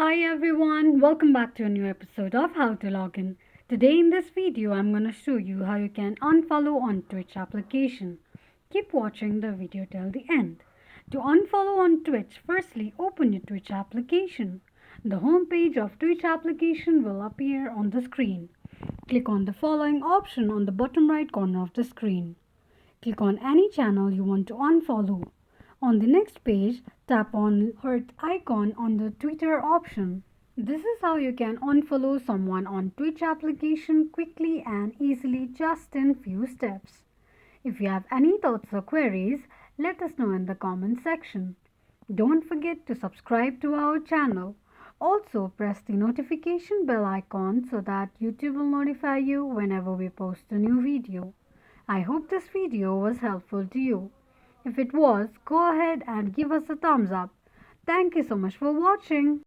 Hi everyone, welcome back to a new episode of How to Login. Today in this video, I'm going to show you how you can unfollow on Twitch application. Keep watching the video till the end. To unfollow on Twitch, firstly open your Twitch application. The home page of Twitch application will appear on the screen. Click on the following option on the bottom right corner of the screen. Click on any channel you want to unfollow. On the next page, tap on heart icon on the Twitter option. This is how you can unfollow someone on Twitch application quickly and easily just in few steps. If you have any thoughts or queries, let us know in the comment section. Don't forget to subscribe to our channel. Also press the notification bell icon so that YouTube will notify you whenever we post a new video. I hope this video was helpful to you. If it was, go ahead and give us a thumbs up. Thank you so much for watching.